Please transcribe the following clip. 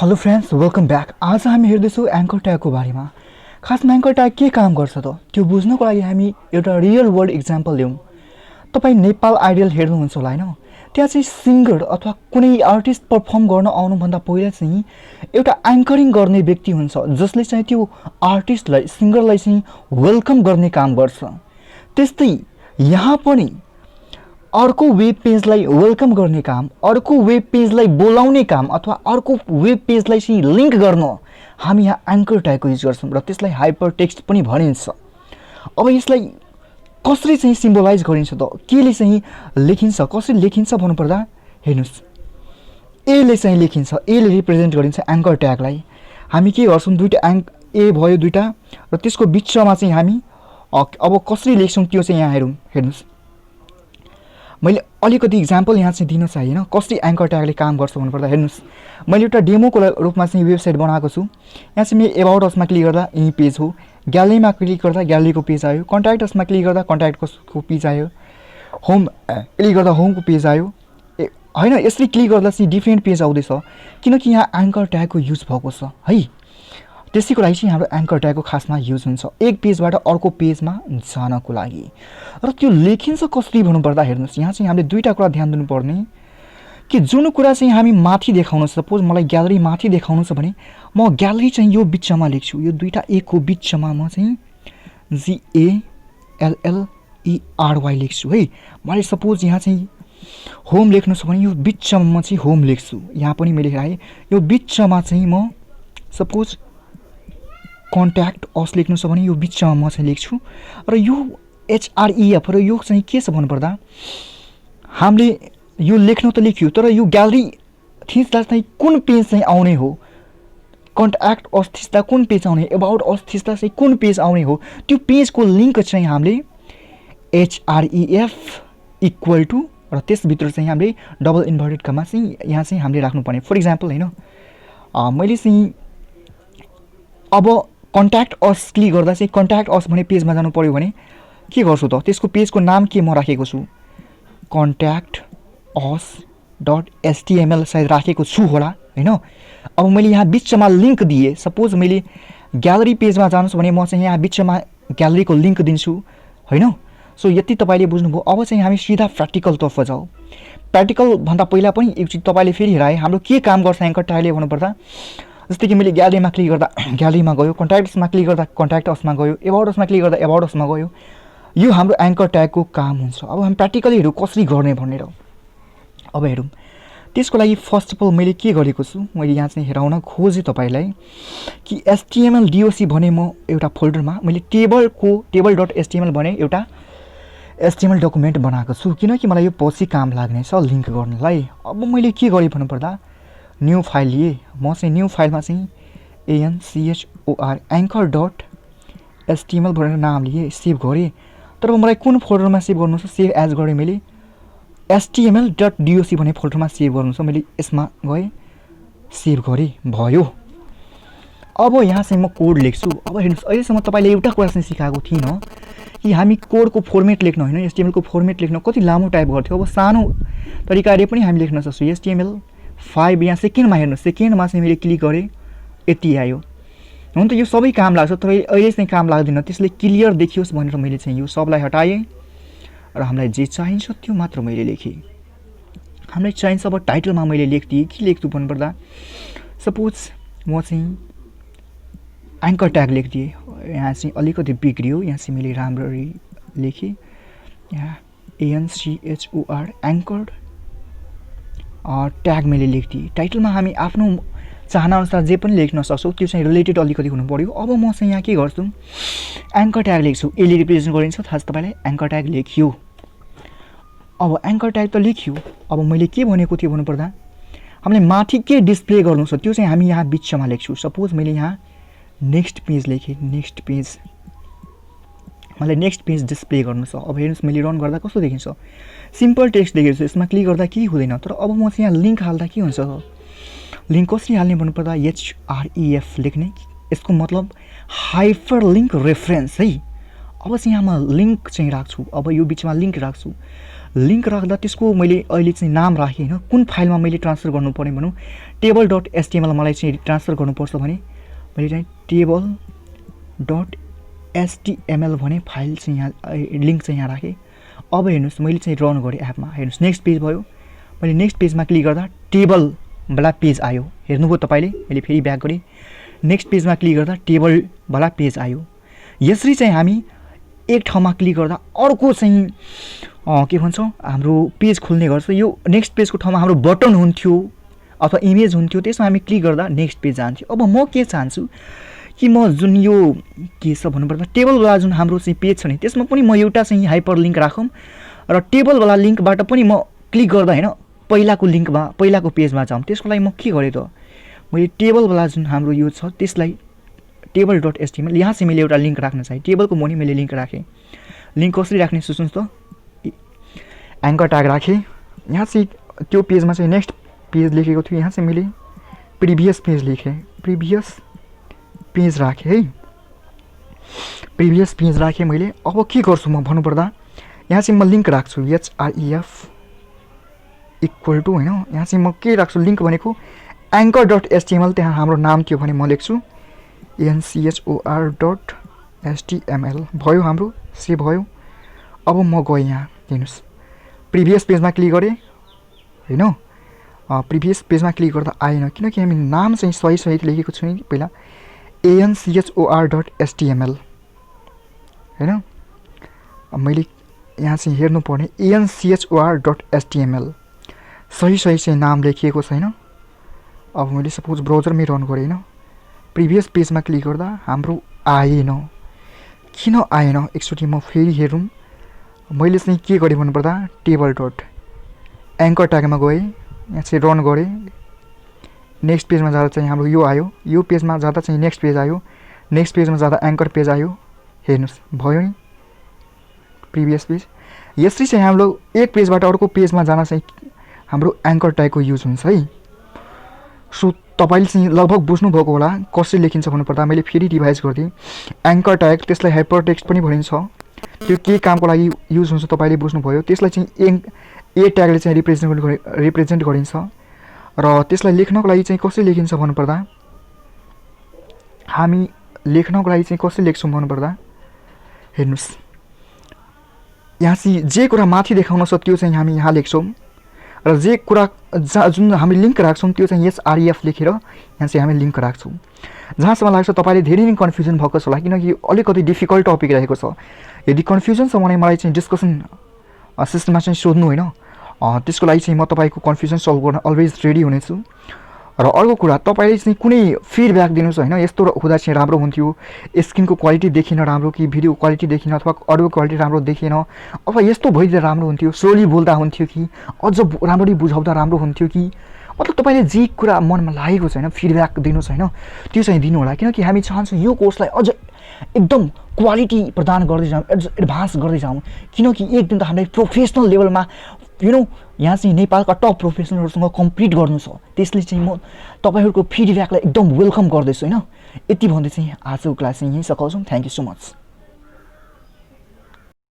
Hello friends, welcome back. आज हामी हेर्दैछौँ anchor ट्यागको बारेमा। खासमा एङ्कर ट्याग के काम गर्छ त त्यो बुझ्नको लागि हामी एउटा रियल वर्ल्ड इक्जाम्पल लिउँ। तपाईँ नेपाल आइडल हेर्नुहुन्छ होला हैन? त्यहाँ चाहिँ सिङ्गर अथवा कुनै आर्टिस्ट पर्फर्म गर्न आउनुभन्दा पहिला चाहिँ एउटा एङ्करिङ गर्ने व्यक्ति हुन्छ जसले चाहिँ त्यो आर्टिस्टलाई सिङ्गरलाई चाहिँ वेलकम गर्ने काम गर्छ। त्यस्तै यहाँ पनि अर्को वेब पेजलाई वेलकम गर्ने काम, अर्को वेब पेजलाई बोलाउने काम अथवा अर्को वेब पेजलाई चाहिँ लिङ्क गर्न हामी यहाँ एङ्कर ट्यागको युज गर्छौँ र त्यसलाई हाइपर टेक्स्ट पनि भनिन्छ। अब यसलाई कसरी चाहिँ सिम्बोलाइज गरिन्छ त, केले चाहिँ लेखिन्छ, कसरी लेखिन्छ भन्नुपर्दा हेर्नुहोस्, एले चाहिँ लेखिन्छ, एले रिप्रेजेन्ट गरिन्छ एङ्कर ट्यागलाई। हामी के गर्छौँ, दुईवटा ए भयो दुईवटा र त्यसको बिचमा चाहिँ हामी अब कसरी लेख्छौँ त्यो चाहिँ यहाँ हेर्नुहोस्। मैले अलिकति इक्जाम्पल यहाँ चाहिँ दिन चाहिएन कसरी एङ्कर ट्यागले काम गर्छ भन्नुपर्दा हेर्नुहोस्, मैले एउटा डेमोको रूपमा चाहिँ वेबसाइट बनाएको छु। यहाँ चाहिँ मेरो एबाउट असमा क्लिक गर्दा यही पेज हो, ग्यालेरीमा क्लिक गर्दा ग्यालेरीको पेज आयो, कन्ट्याक्ट असमा क्लिक गर्दा कन्ट्याक्टको पेज आयो, होम क्लिक गर्दा होमको पेज आयो होइन। यसरी क्लिक गर्दा चाहिँ डिफ्रेन्ट पेज आउँदैछ किनकि यहाँ एङ्कर ट्यागको युज भएको छ है। त्यसैको लागि चाहिँ हाम्रो एङ्कर ट्यागको खासमा युज हुन्छ एक पेजबाट अर्को पेजमा जानको लागि। र त्यो लेखिन्छ कसरी भन्नुपर्दा हेर्नुहोस्, यहाँ चाहिँ हामीले दुईवटा कुरा ध्यान दिनुपर्ने कि जुन कुरा चाहिँ हामी माथि देखाउनु, सपोज मलाई ग्यालेरी माथि देखाउनु छ भने म ग्यालेरी चाहिँ यो बिचमा लेख्छु, यो दुईवटा एकको बिचमा म चाहिँ GALLERY लेख्छु है। मैले सपोज यहाँ चाहिँ होम लेख्नु छ भने यो बिचमा म चाहिँ होम लेख्छु, यहाँ पनि मैले आएँ यो बिचमा चाहिँ म सपोज कन्ट्याक्ट अस लेख्नु छ भने यो बिचमा म चाहिँ लेख्छु। र यो HREF र यो चाहिँ के छ भन्नुपर्दा हामीले यो लेख्न त लेख्यो तर यो ग्यालेरी थिच्दा चाहिँ कुन पेज चाहिँ आउने हो, कन्ट्याक्ट अस थिच्दा कुन पेज आउने, एबाउट अस थिच्दा चाहिँ कुन पेज आउने हो, त्यो पेजको लिङ्क चाहिँ हामीले HREF इक्वल टु र त्यसभित्र चाहिँ हामीले डबल इन्भर्टेड कमा चाहिँ यहाँ चाहिँ हामीले राख्नुपर्ने। फर इक्जाम्पल होइन, मैले चाहिँ अब कन्ट्याक्ट अस क्लिक गर्दा चाहिँ कन्ट्याक्ट अस भन्ने पेजमा जानु पऱ्यो भने के गर्छु त, त्यसको पेजको नाम के म राखेको छु, कन्ट्याक्ट अस .html सायद राखेको छु होला होइन। अब मैले यहाँ बिचमा लिङ्क दिएँ, सपोज मैले ग्यालेरी पेजमा जानु छ भने म चाहिँ यहाँ बिचमा ग्यालेरीको लिङ्क दिन्छु होइन। सो यति तपाईँले बुझ्नुभयो। अब चाहिँ हामी सिधा प्र्याक्टिकलतर्फ जाउँ। प्र्याक्टिकल भन्दा पहिला पनि एकचोटि तपाईँले फेरि हेराएँ हाम्रो के काम गर्छ एङ्कर ट्यागले भन्नुपर्दा, जस्तै कि मैले ग्यालेरीमा क्लिक गर्दा ग्यालेरीमा गयो, कन्ट्याक्ट्समा क्लिक गर्दा कन्ट्याक्ट असमा गयो, एबाउट असमा क्लिक गर्दा एबाउट असमा गयो। यो हाम्रो एङ्कर ट्यागको काम हुन्छ। अब हामी प्र्याक्टिकलीहरू कसरी गर्ने भनेर अब हेरौँ। त्यसको लागि फर्स्ट अफ अल मैले के गरेको छु, मैले यहाँ चाहिँ हेराउन खोजेँ तपाईँलाई कि HTML DOC भने म एउटा फोल्डरमा मैले टेबल.html भने एउटा HTML डकुमेन्ट बनाएको छु किनकि मलाई यो पछि काम लाग्नेछ लिङ्क गर्नलाई। अब मैले के गरेँ भन्नुपर्दा न्यू फाइल लिएँ, म चाहिँ न्यू फाइलमा चाहिँ ANCHOR एङ्कर.html भनेर नाम लिएँ, सेभ गरेँ। तर मलाई कुन फोल्डरमा सेभ गर्नु छ, सेभ एज गरेँ मैले HTML.doc भन्ने फोल्डरमा सेभ गर्नु छ, मैले यसमा गएँ सेभ गरेँ भयो। अब यहाँ चाहिँ म कोड लेख्छु। अब हेर्नुहोस्, अहिलेसम्म तपाईँले एउटा कुरा चाहिँ सिकाएको थिइनँ कि हामी कोडको फर्मेट लेख्न होइन, HTML को फर्मेट लेख्न कति लामो टाइप गर्थ्यो। अब सानो तरिकाले पनि हामी लेख्न सक्छौँ। HTML5 यहाँ सेकेन्डमा हेर्नुहोस्, सेकेन्डमा चाहिँ मैले क्लिक गरेँ यति आयो। हुन त यो सबै काम लाग्छ तर अहिले चाहिँ काम लाग्दैन, त्यसले क्लियर देखियोस् भनेर मैले चाहिँ यो सबलाई हटाएँ र हामीलाई जे चाहिन्छ त्यो मात्र मैले लेखेँ। हामीलाई चाहिन्छ अब टाइटलमा मैले लेखिदिएँ, के लेख्छु भन्नुपर्दा सपोज म चाहिँ एङ्कर ट्याग लेखिदिएँ। यहाँ चाहिँ अलिकति बिग्रियो, यहाँ चाहिँ मैले राम्ररी लेखेँ, यहाँ ANCHOR एङ्कर ट्याग मैले लेखिदिएँ। टाइटलमा हामी आफ्नो चाहनाअनुसार जे पनि लेख्न सक्छौँ, त्यो चाहिँ रिलेटेड अलिकति हुनु पऱ्यो। अब म चाहिँ यहाँ के गर्छु, एङ्कर ट्याग लेख्छु, एले रिप्रेजेन्ट गरिन्छ थाहा छ तपाईँलाई, एङ्कर ट्याग लेख्यो। अब एङ्कर ट्याग त लेख्यो, अब मैले के भनेको थिएँ भन्नुपर्दा हामीले माथि के डिस्प्ले गर्नु छ त्यो चाहिँ हामी यहाँ बिचमा लेख्छौँ। सपोज मैले यहाँ नेक्स्ट पेज लेखेँ, नेक्स्ट पेज मलाई नेक्स्ट पेज डिस्प्ले गर्नु छ। अब हेर्नुहोस् मैले रन गर्दा कस्तो देखिन्छ, सिम्पल टेक्स्ट देखेको छु, यसमा क्लिक गर्दा केही हुँदैन। तर अब म चाहिँ यहाँ लिङ्क हाल्दा के हुन्छ, लिङ्क कसरी हाल्ने भन्नुपर्दा HREF लेख्ने, यसको मतलब हाइपर लिङ्क रेफरेन्स है। अब चाहिँ यहाँ म लिङ्क चाहिँ राख्छु, अब यो बिचमा लिङ्क राख्छु लिङ्क राख्दा त्यसको मैले अहिले चाहिँ नाम राखेँ होइन, कुन फाइलमा मैले ट्रान्सफर गर्नुपर्ने भनौँ table.html मलाई चाहिँ ट्रान्सफर गर्नुपर्छ भने मैले चाहिँ table.html भने फाइल चाहिँ यहाँ लिङ्क चाहिँ यहाँ राखेँ। अब हेर्नुहोस् मैले चाहिँ रन गरेँ एपमा, हेर्नुहोस् नेक्स्ट पेज भयो। मैले नेक्स्ट पेजमा क्लिक गर्दा टेबलवाला पेज आयो, हेर्नुभयो तपाईँले। मैले फेरि ब्याक गरेँ, नेक्स्ट पेजमा क्लिक गर्दा टेबलवाला पेज आयो। यसरी चाहिँ हामी एक ठाउँमा क्लिक गर्दा अर्को चाहिँ के भन्छौँ हाम्रो पेज खुल्ने गर्छ। यो नेक्स्ट पेजको ठाउँमा हाम्रो बटन हुन्थ्यो अथवा इमेज हुन्थ्यो, त्यसमा हामी क्लिक गर्दा नेक्स्ट पेज जान्थ्यो। अब म के चाहन्छु कि म जुन यो के छ भन्नुपर्दा टेबलवाला जुन हाम्रो चाहिँ पेज छ नि त्यसमा पनि म एउटा चाहिँ हाइपर लिङ्क राखौँ र टेबलवाला लिङ्कबाट पनि म क्लिक गर्दा होइन पहिलाको लिङ्कमा पहिलाको पेजमा जाउँ। त्यसको लागि म के गरेँ त, मैले टेबलवाला जुन हाम्रो यो छ त्यसलाई table.html यहाँ चाहिँ मैले एउटा लिङ्क राख्न चाहेँ। टेबलको मुनि मैले लिङ्क राखेँ। लिङ्क कसरी राख्ने सोच्नुहोस् त, एङ्कर ट्याग राखेँ। यहाँ चाहिँ त्यो पेजमा चाहिँ नेक्स्ट पेज लेखेको थियो, यहाँ चाहिँ मैले प्रिभियस पेज लेखेँ, प्रिभियस पेज राखेँ है, प्रिभियस पेज राखेँ मैले। अब के गर्छु म भन्नुपर्दा यहाँ चाहिँ म लिङ्क राख्छु href इक्वल टु होइन, यहाँ चाहिँ म के राख्छु लिङ्क भनेको anchor.html, त्यहाँ हाम्रो नाम थियो भने म लेख्छु anchor.html भयो, हाम्रो सेभ भयो। अब म गएँ यहाँ हेर्नुहोस् प्रिभियस पेजमा क्लिक गरेँ होइन, प्रिभियस पेजमा क्लिक गर्दा आएन किनकि हामी नाम चाहिँ सही सहित लेखेको छु नि पहिला anchor.html होइन। मैले यहाँ चाहिँ हेर्नुपर्ने anchor.html सही चाहिँ नाम लेखिएको छैन। अब मैले सपोज ब्राउजरमै रन गरेँ होइन, प्रिभियस पेजमा क्लिक गर्दा हाम्रो आएन, किन आएन एकचोटि म फेरि हेरौँ। मैले चाहिँ के गरेँ भन्नुपर्दा टेबल डट एङ्कर ट्यागमा गएँ, यहाँ चाहिँ रन गरेँ, नेक्स्ट पेजमा जाँदा चाहिँ हाम्रो यो आयो, यो पेजमा जाँदा चाहिँ नेक्स्ट पेज आयो, नेक्स्ट पेजमा जाँदा एङ्कर पेज आयो, हेर्नुहोस् भयो नि प्रिभियस पेज। यसरी चाहिँ हाम्रो एक पेजबाट अर्को पेजमा जान चाहिँ हाम्रो एङ्कर ट्यागको युज हुन्छ है। सो तपाईँले चाहिँ लगभग बुझ्नुभएको होला कसरी लेखिन्छ भन्नुपर्दा मैले फेरि रिभाइज गरिदिएँ। एङ्कर ट्याग त्यसलाई हाइपर टेक्स्ट पनि भनिन्छ, त्यो के कामको लागि युज हुन्छ तपाईँले बुझ्नुभयो। त्यसलाई चाहिँ ए ट्यागले चाहिँ रिप्रेजेन्ट गरिन्छ र त्यसलाई लेख्नको लागि चाहिँ कसरी लेखिन्छ भन्नुपर्दा हामी लेख्नको लागि चाहिँ कसरी लेख्छौँ भन्नुपर्दा हेर्नुहोस् यहाँ चाहिँ जे कुरा माथि देखाउन छ त्यो चाहिँ हामी यहाँ लेख्छौँ र जे कुरा जुन हामी लिङ्क राख्छौँ त्यो चाहिँ href लेखेर यहाँ चाहिँ हामी लिङ्क राख्छौँ। जहाँसम्म लाग्छ तपाईँले धेरै नै कन्फ्युजन भएको छ होला किनकि अलिकति डिफिकल्ट टपिक रहेको छ। यदि कन्फ्युजन छ भने मलाई चाहिँ डिस्कसन सिस्टममा चाहिँ सोध्नु होइन, त्यसको लागि चाहिँ म तपाईँको कन्फ्युजन सल्भ गर्न अलवेज रेडी हुनेछु। र अर्को कुरा तपाईँले चाहिँ कुनै फिडब्याक दिनुहोस् होइन, यस्तो हुँदा चाहिँ राम्रो हुन्थ्यो, स्क्रिनको क्वालिटी देखिन राम्रो कि भिडियो क्वालिटी देखिन अथवा अडियो क्वालिटी राम्रो देखिएन अथवा यस्तो भइदिएर राम्रो हुन्थ्यो, स्लोली बोल्दा हुन्थ्यो कि अझ राम्ररी बुझाउँदा राम्रो हुन्थ्यो कि, मतलब तपाईँले जे कुरा मनमा लागेको छैन फिडब्याक दिनुहोस् होइन, त्यो चाहिँ दिनु होला। किनकि हामी चाहन्छौँ यो कोर्सलाई अझ एकदम क्वालिटी प्रदान गर्दै जाउँ, एडभान्स गर्दै जाउँ, किनकि एक दिन त हामीलाई प्रोफेसनल लेभलमा यहाँ चाहिँ नेपालका टप प्रोफेसनलहरूसँग कम्पिट गर्नु छ। त्यसले चाहिँ म तपाईँहरूको फिडब्याकलाई एकदम वेलकम गर्दैछु होइन। यति भन्दै चाहिँ आजको क्लास चाहिँ यहीँ सघाउँछौँ। Thank you so much.